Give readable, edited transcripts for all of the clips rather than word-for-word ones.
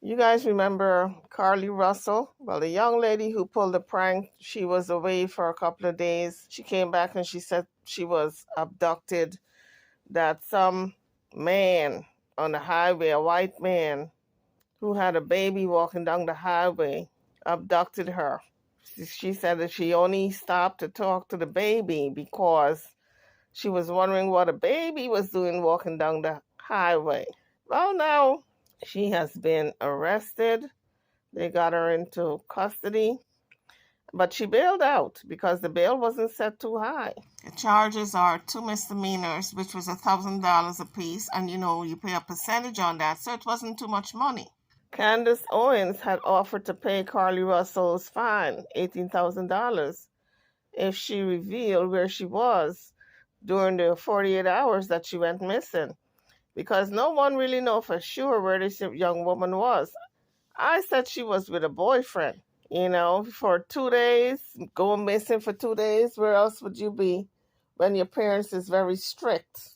You guys remember Carlee Russell? Well, the young lady who pulled the prank, she was away for a couple of days. She came back and she said she was abducted, that some man on the highway, a white man who had a baby walking down the highway, abducted her. She said that she only stopped to talk to the baby because she was wondering what a baby was doing walking down the highway. Well, now she has been arrested. They got her into custody, but she bailed out because the bail wasn't set too high. The charges are two misdemeanors, which was $1,000 apiece, and you pay a percentage on that, so it wasn't too much money. Candace Owens had offered to pay Carlee Russell's fine, $18,000, if she revealed where she was during the 48 hours that she went missing, because no one really know for sure where this young woman was. I said she was with a boyfriend, for 2 days, going missing for 2 days. Where else would you be when your parents is very strict?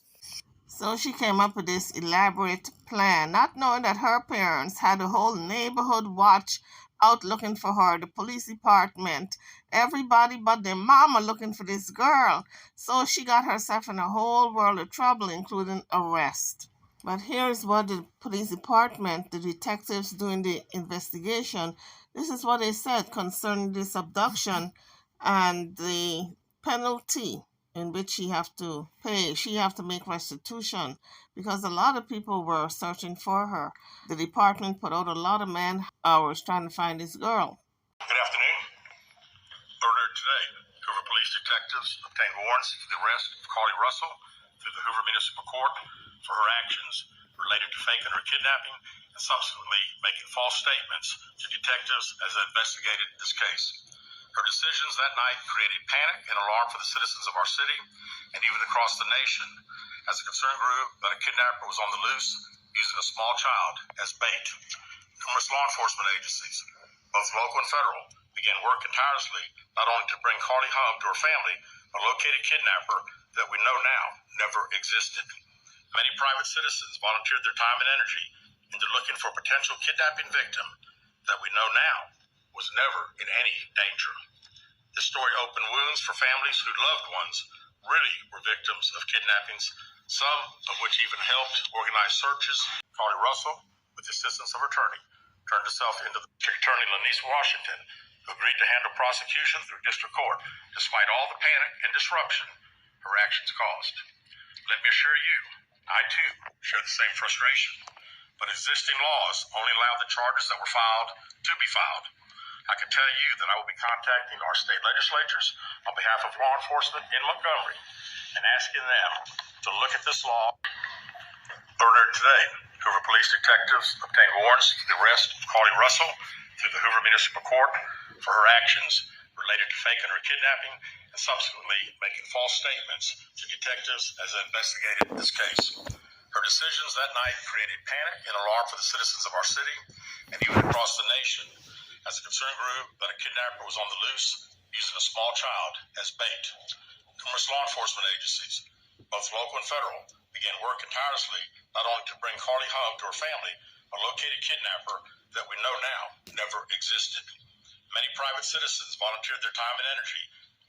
So she came up with this elaborate plan, not knowing that her parents had a whole neighborhood watch out looking for her, the police department, everybody but their mama looking for this girl. So she got herself in a whole world of trouble, including arrest. But here's what the police department, the detectives doing the investigation, this is what they said concerning this abduction and the penalty in which she have to pay. She have to make restitution because a lot of people were searching for her. The department put out a lot of man hours trying to find this girl. Good afternoon. Earlier today, Hoover police detectives obtained warrants for the arrest of Carlee Russell through the Hoover Municipal Court for her actions related to faking her kidnapping and subsequently making false statements to detectives as they investigated this case. Her decisions that night created panic and alarm for the citizens of our city and even across the nation as the concern grew that a kidnapper was on the loose using a small child as bait. Numerous law enforcement agencies, both local and federal, began working tirelessly not only to bring Carlee home to her family, but locate a kidnapper that we know now never existed. Many private citizens volunteered their time and energy into looking for a potential kidnapping victim that we know now was never in any danger. This story opened wounds for families whose loved ones really were victims of kidnappings, some of which even helped organize searches. Carlee Russell, with the assistance of her attorney, turned herself into the District Attorney Lanice Washington, who agreed to handle prosecution through district court, despite all the panic and disruption her actions caused. Let me assure you, I too share the same frustration, but existing laws only allow the charges that were filed to be filed. I can tell you that I will be contacting our state legislatures on behalf of law enforcement in Montgomery and asking them to look at this law. Earlier today, Hoover police detectives obtained warrants for the arrest of Carlee Russell through the Hoover Municipal Court for her actions related to faking her kidnapping and subsequently making false statements to detectives as they investigated this case. Her decisions that night created panic and alarm for the citizens of our city and even across the nation as the concern grew that a kidnapper was on the loose using a small child as bait. Numerous law enforcement agencies, both local and federal, began working tirelessly not only to bring Carlee home to her family, but locate a kidnapper that we know now never existed. Many private citizens volunteered their time and energy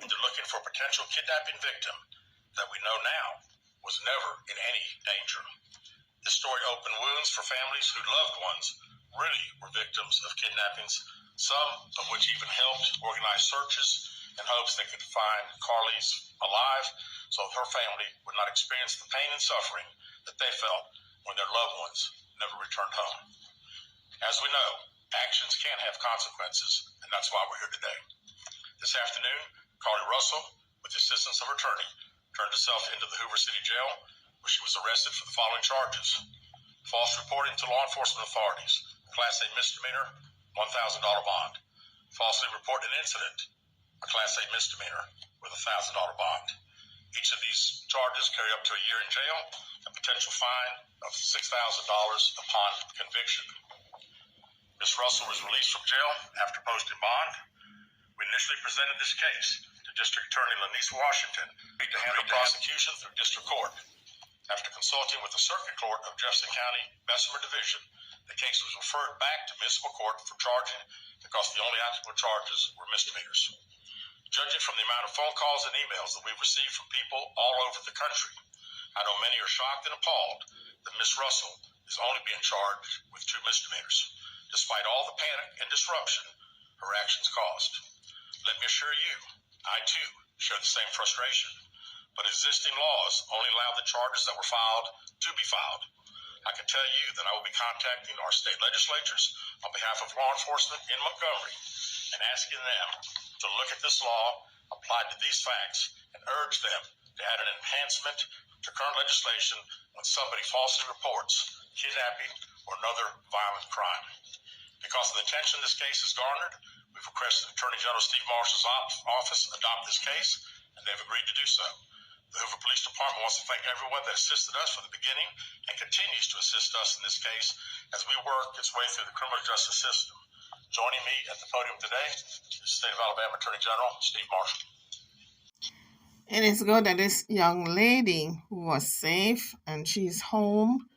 into looking for a potential kidnapping victim that we know now was never in any danger. This story opened wounds for families whose loved ones really were victims of kidnappings, some of which even helped organize searches in hopes they could find Carlee's alive so that her family would not experience the pain and suffering that they felt when their loved ones never returned home. As we know, actions can have consequences, and that's why we're here today. This afternoon, Carlee Russell, with the assistance of her attorney, turned herself into the Hoover City Jail, where she was arrested for the following charges: false reporting to law enforcement authorities, Class A misdemeanor, $1,000 bond; falsely reporting an incident, a Class A misdemeanor with a $1,000 bond. Each of these charges carry up to a year in jail, a potential fine of $6,000 upon conviction. Ms. Russell was released from jail after posting bond. We initially presented this case to District Attorney Lanice Washington to handle prosecution through district court. After consulting with the Circuit Court of Jefferson County, Bessemer Division, the case was referred back to municipal court for charging because the only applicable charges were misdemeanors. Judging from the amount of phone calls and emails that we've received from people all over the country, I know many are shocked and appalled that Ms. Russell is only being charged with 2 misdemeanors, despite all the panic and disruption her actions caused. Let me assure you, I too share the same frustration, but existing laws only allow the charges that were filed to be filed. I can tell you that I will be contacting our state legislatures on behalf of law enforcement in Montgomery and asking them to look at this law applied to these facts and urge them to add an enhancement to current legislation when somebody falsely reports kidnapping or another violent crime. Because of the attention this case has garnered, we've requested Attorney General Steve Marshall's office adopt this case, and they've agreed to do so. The Hoover Police Department wants to thank everyone that assisted us from the beginning and continues to assist us in this case as we work its way through the criminal justice system. Joining me at the podium today is State of Alabama Attorney General Steve Marshall. It is good that this young lady was safe and she's home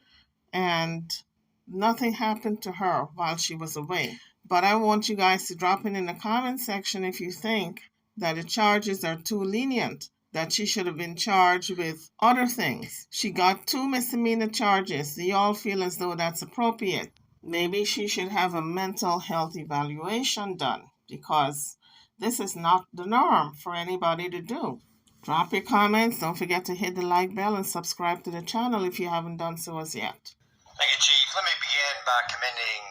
and nothing happened to her while she was away. But I want you guys to drop in the comment section if you think that the charges are too lenient, that she should have been charged with other things. She got 2 misdemeanor charges. Do y'all feel as though that's appropriate? Maybe she should have a mental health evaluation done, because this is not the norm for anybody to do. Drop your comments. Don't forget to hit the like bell and subscribe to the channel if you haven't done so as yet. Thank you, Chief. Let me begin by commending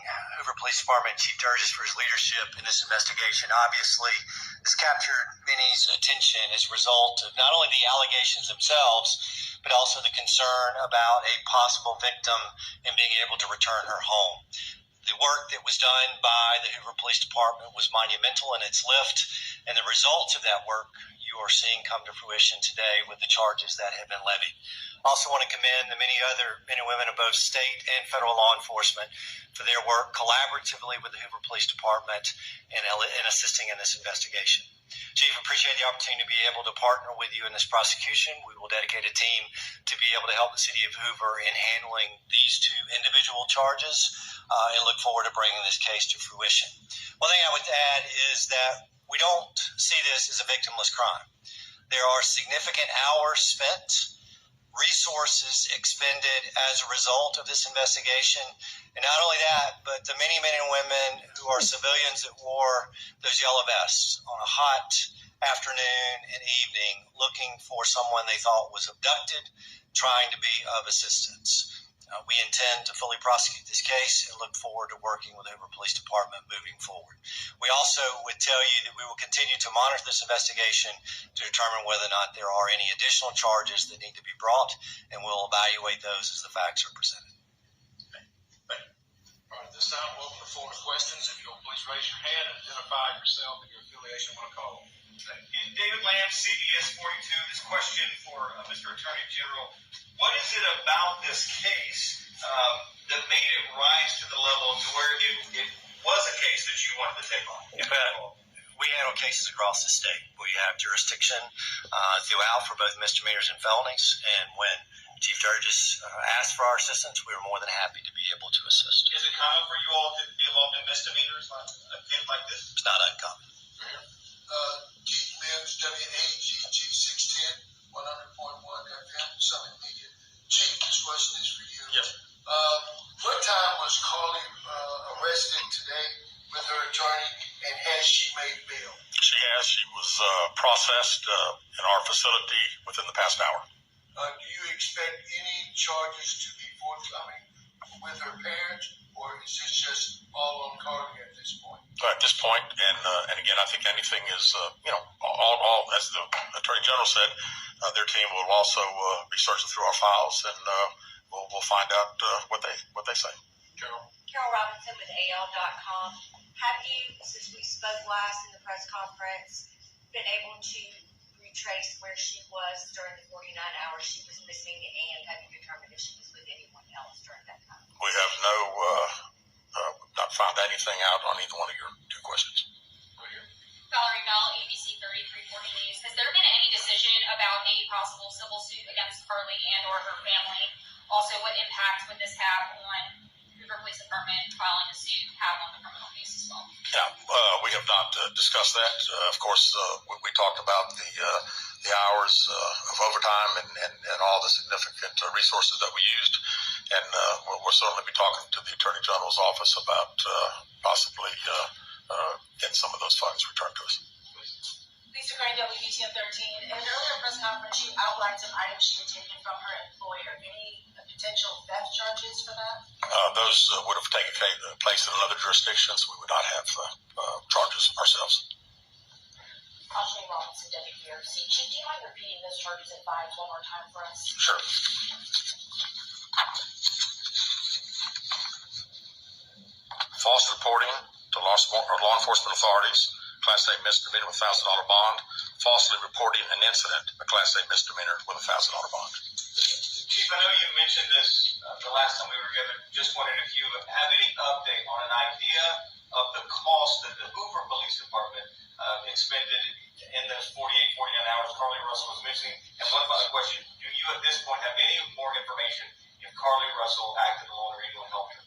Hoover Police Department Chief Durgis for his leadership in this investigation. Obviously, this captured many's attention as a result of not only the allegations themselves, but also the concern about a possible victim and being able to return her home. The work that was done by the Hoover Police Department was monumental in its lift, and the results of that work you are seeing come to fruition today with the charges that have been levied. I also want to commend the many other men and women of both state and federal law enforcement for their work collaboratively with the Hoover Police Department in assisting in this investigation. Chief, appreciate the opportunity to be able to partner with you in this prosecution. We will dedicate a team to be able to help the city of Hoover in handling these 2 individual charges and look forward to bringing this case to fruition. One thing I would add is that we don't see this as a victimless crime. There are significant hours spent, resources expended as a result of this investigation. And not only that, but the many men and women who are civilians that wore those yellow vests on a hot afternoon and evening looking for someone they thought was abducted, trying to be of assistance. We intend to fully prosecute this case and look forward to working with the Hoover Police Department moving forward. We also would tell you that we will continue to monitor this investigation to determine whether or not there are any additional charges that need to be brought, and we'll evaluate those as the facts are presented. Thank you. All right, this time we'll open the floor to questions. If you'll please raise your hand and identify yourself and your affiliation when I call. David Lamb, CBS 42. This question for Mr. Attorney General. What is it about this case that made it rise to the level to where it was a case that you wanted to take on? We handle cases across the state. We have jurisdiction throughout for both misdemeanors and felonies. And when Chief Durgis asked for our assistance, we were more than happy to be able to assist. Is it common for you all to be involved in misdemeanors like this? It's not uncommon. Keith Mims, WAG, Chief 610, 100.1 FM, Summit Media. Chief, this question is for you. Yes. What time was Carlee arrested today with her attorney, and has she made bail? She has. She was processed in our facility within the past hour. Do you expect any charges to be forthcoming with her parents, or is this just all on Carlee at this point? At this point, and again, I think anything is, all as the Attorney General said, their team will also be searching through our files, and we'll find out what they say. Carol Robinson with AL.com. Have you, since we spoke last in the press conference, been able to retrace where she was during the 49 hours she was missing, and have you determined if she was with anyone else during that time? We have not found anything out on either one of your 2 questions. Valerie Bell, ABC 3340 News. Has there been any decision about a possible civil suit against Carlee and or her family? Also, what impact would this have on Hoover Police Department filing a suit, have on the criminal case as well? Yeah, we have not discussed that. Of course, we talked about the hours of overtime and all the significant resources that we used, and we'll certainly be talking to the Attorney General's office about possibly getting some of those funds returned to us. Lisa Crane, WBTM 13. In an earlier press conference, she outlined some items she had taken from her employer. Any potential theft charges for that? Those would have taken place in another jurisdiction, so we would not have charges ourselves. Ashley Robinson, WBRC. Chief, do you mind repeating those charges and fines one more time for us? Sure. False reporting to law enforcement authorities, Class A misdemeanor with $1,000 bond. Falsely reporting an incident, a Class A misdemeanor with a $1,000 bond. Chief, I know you mentioned this the last time we were together. Just wondering if you have any update on an idea of the cost that the Hoover Police Department expended in those 48, 49 hours Carlee Russell was missing. And one final question, do you at this point have any more information if Carlee Russell acted alone or anyone helped her?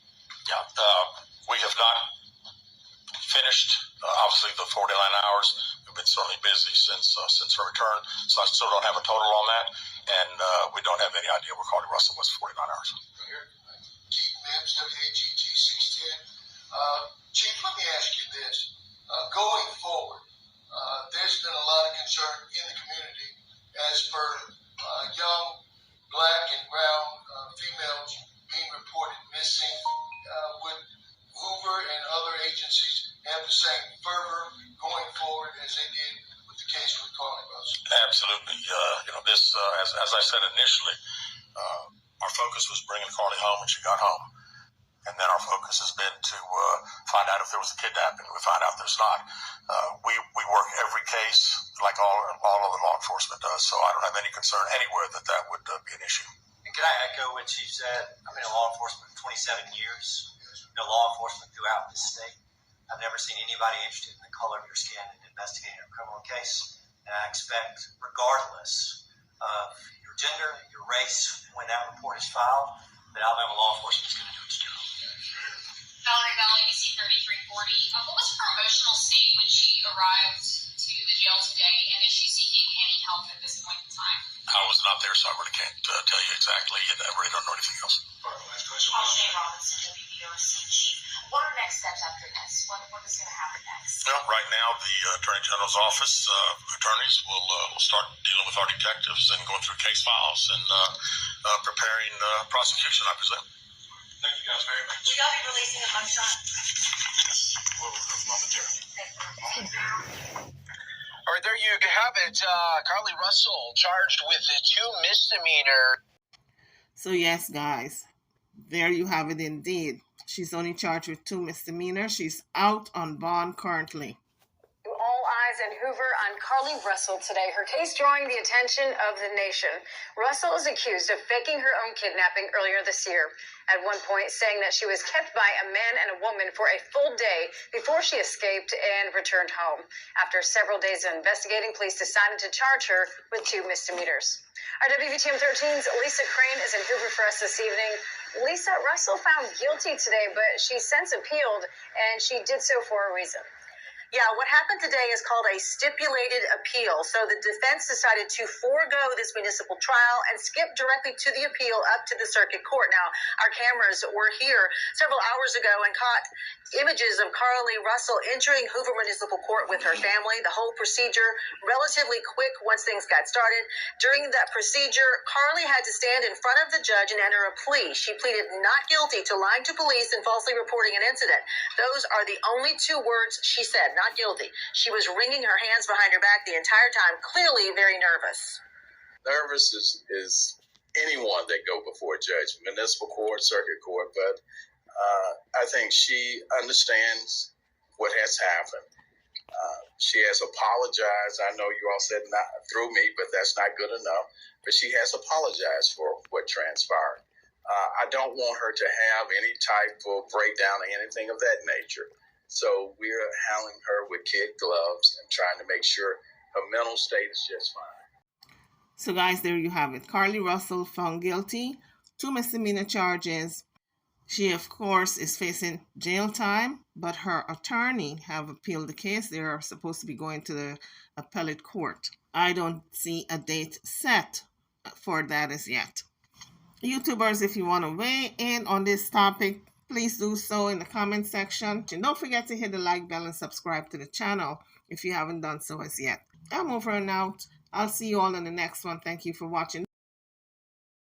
Yeah, we have not finished, obviously, the 49 hours. We've been certainly busy since her return, so I still don't have a total on that, and we don't have any idea where Carlee Russell was for 49 hours. Keith Mims, WAGG 610. Chief, let me ask you this. Going forward, there's been a lot of concern in the community as per young black and brown females being reported missing. Would Hoover and other agencies have the same fervor going forward as they did with the case with Carlee Russell? Absolutely. This, as I said initially, our focus was bringing Carlee home when she got home. And then our focus has been to find out if there was a kidnapping. We find out there's not. We work every case like all other law enforcement does, so I don't have any concern anywhere that would be an issue. And can I echo what Chief said? I've been in law enforcement for 27 years. Law enforcement throughout this state. I've never seen anybody interested in the color of your skin in investigating a criminal case. And I expect, regardless of your gender, your race, when that report is filed, that Alabama law enforcement is going to do its job. Valerie Bell, ABC 3340. What was her emotional state when she arrived to the jail today, and is she seeking any help at this point in time? I was not there, so I really can't tell you exactly, and I really don't know anything else. Last question. Ashley Robinson, WBRC. Chief, what are next steps after this? What is going to happen next? Well, right now, the Attorney General's office attorneys will start dealing with our detectives and going through case files and preparing prosecution, I presume. Thank you guys very much. Will y'all be releasing a mugshot? Yes, momentarily. All right, there you have it. Carlee Russell charged with 2 misdemeanor. So yes, guys, there you have it indeed. She's only charged with 2 misdemeanors. She's out on bond currently. All eyes in Hoover on Carlee Russell today. Her case drawing the attention of the nation. Russell is accused of faking her own kidnapping earlier this year. At one point saying that she was kept by a man and a woman for a full day before she escaped and returned home. After several days of investigating, police decided to charge her with 2 misdemeanors. Our WVTM 13's Lisa Crane is in Hoover for us this evening. Lisa, Russell found guilty today, but she since appealed, and she did so for a reason. Yeah, what happened today is called a stipulated appeal. So the defense decided to forego this municipal trial and skip directly to the appeal up to the circuit court. Now, our cameras were here several hours ago and caught images of Carlee Russell entering Hoover Municipal Court with her family. The whole procedure relatively quick once things got started. During that procedure, Carlee had to stand in front of the judge and enter a plea. She pleaded not guilty to lying to police and falsely reporting an incident. Those are the only 2 words she said, not guilty. She was wringing her hands behind her back the entire time, clearly very nervous. Nervous is anyone that go before a judge, municipal court, circuit court, but I think she understands what has happened. She has apologized. I know you all said not through me, but that's not good enough. But she has apologized for what transpired. I don't want her to have any type of breakdown or anything of that nature. So we're handling her with kid gloves and trying to make sure her mental state is just fine. So guys, there you have it. Carlee Russell found guilty, 2 misdemeanor charges, She, of course, is facing jail time, but her attorney have appealed the case. They are supposed to be going to the appellate court. I don't see a date set for that as yet. YouTubers, if you want to weigh in on this topic, please do so in the comment section. And don't forget to hit the like bell and subscribe to the channel if you haven't done so as yet. I'm over and out. I'll see you all in the next one. Thank you for watching.